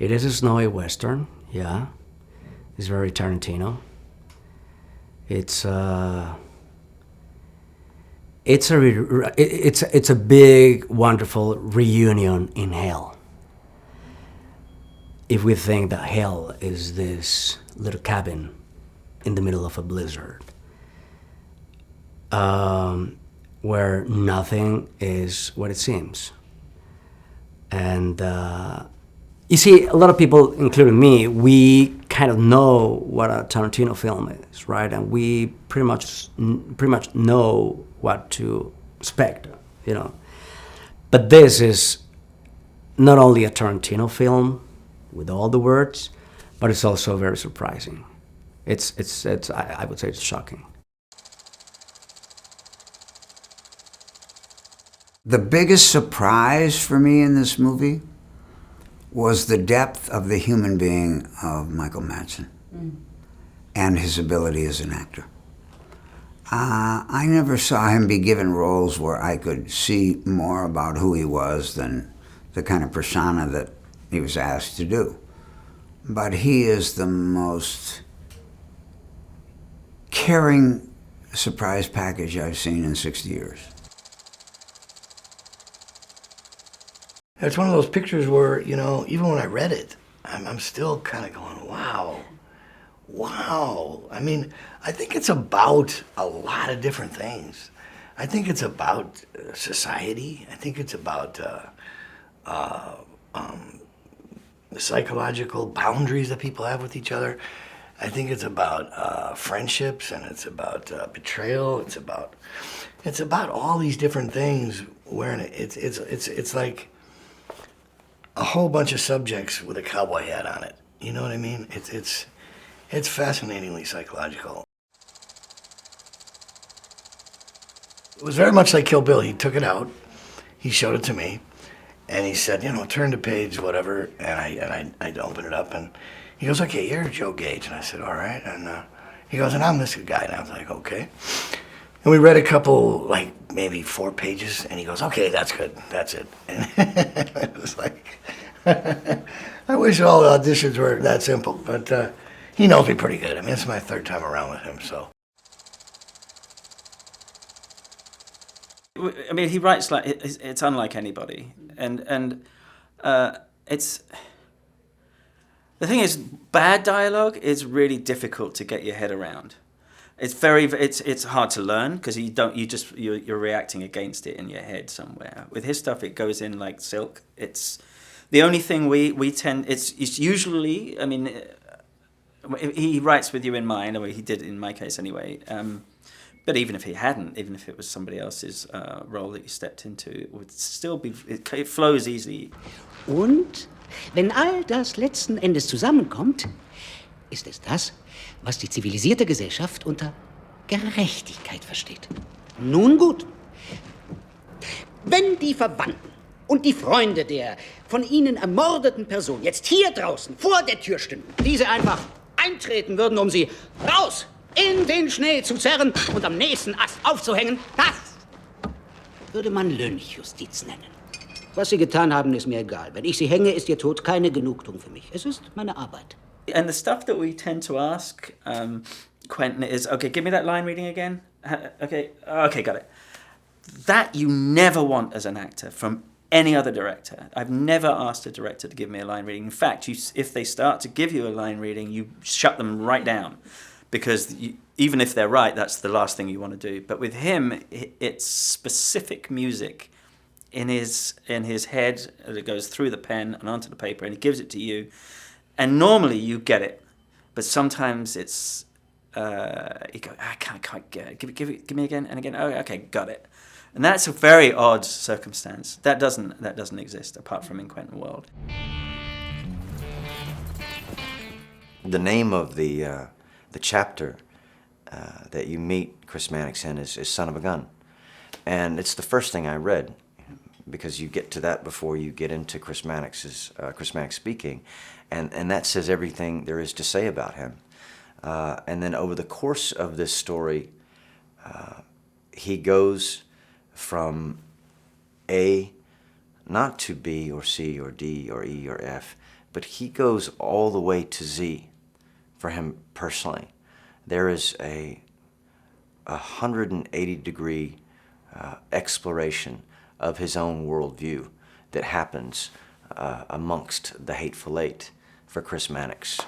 It is a snowy western, yeah. It's very Tarantino. It's a big, wonderful reunion in hell. If we think that hell is this little cabin in the middle of a blizzard, where nothing is what it seems. And you see, a lot of people, including me, we kind of know what a Tarantino film is, right? And we pretty much know what to expect, you know. But this is not only a Tarantino film with all the words, but it's also very surprising. I would say it's shocking. The biggest surprise for me in this movie was the depth of the human being of Michael Madsen and his ability as an actor. I never saw him be given roles where I could see more about who he was than the kind of persona that he was asked to do. But he is the most caring surprise package I've seen in 60 years. It's one of those pictures where, you know, even when I read it, I'm still kind of going, wow. I mean, I think it's about a lot of different things. I think it's about society. I think it's about the psychological boundaries that people have with each other. I think it's about friendships, and it's about betrayal. It's about all these different things. Where it's like a whole bunch of subjects with a cowboy hat on it. You know what I mean? It's fascinatingly psychological. It was very much like Kill Bill. He took it out, he showed it to me, and he said, you know, turn to page whatever, and I'd open it up, and he goes, okay, you're Joe Gage, and I said, all right, and he goes, and I'm this guy, and I was like, okay. And we read a couple, like maybe 4 pages, and he goes, okay, that's good, that's it. And it was like, I wish all the auditions were that simple, but he knows me pretty good. I mean, it's my 3rd time around with him, so. I mean, he writes like, it's unlike anybody, and it's, the thing is, bad dialogue is really difficult to get your head around. It's hard to learn because you're reacting against it in your head somewhere. With his stuff, it goes in like silk. It's the only thing we tend. It's usually. I mean, he writes with you in mind, or he did in my case anyway. But even if he hadn't, even if it was somebody else's role that you stepped into, it would still be. It flows easy. Und wenn all das letzten Endes zusammenkommt, ist es das, was die zivilisierte Gesellschaft unter Gerechtigkeit versteht. Nun gut. Wenn die Verwandten und die Freunde der von ihnen ermordeten Person jetzt hier draußen vor der Tür stünden, diese einfach eintreten würden, um sie raus in den Schnee zu zerren und am nächsten Ast aufzuhängen, das würde man Lynchjustiz nennen. Was Sie getan haben, ist mir egal. Wenn ich Sie hänge, ist Ihr Tod keine Genugtuung für mich. Es ist meine Arbeit. And the stuff that we tend to ask Quentin is, okay, give me that line reading again. Okay, got it. That you never want as an actor from any other director. I've never asked a director to give me a line reading. In fact, if they start to give you a line reading, you shut them right down. Because even if they're right, that's the last thing you want to do. But with him, it's specific music in his head that goes through the pen and onto the paper, and he gives it to you. And normally you get it, but sometimes it's you go, I can't quite get it. Give me again and again. Oh, okay, got it. And that's a very odd circumstance. That doesn't exist apart from in Quentin world. The name of the chapter that you meet Chris Mannix in is Son of a Gun, and it's the first thing I read, because you get to that before you get into Chris Mannix speaking, and that says everything there is to say about him. And then over the course of this story, he goes from A, not to B or C or D or E or F, but he goes all the way to Z for him personally. There is a 180-degree exploration of his own worldview that happens amongst the Hateful Eight for Chris Mannix.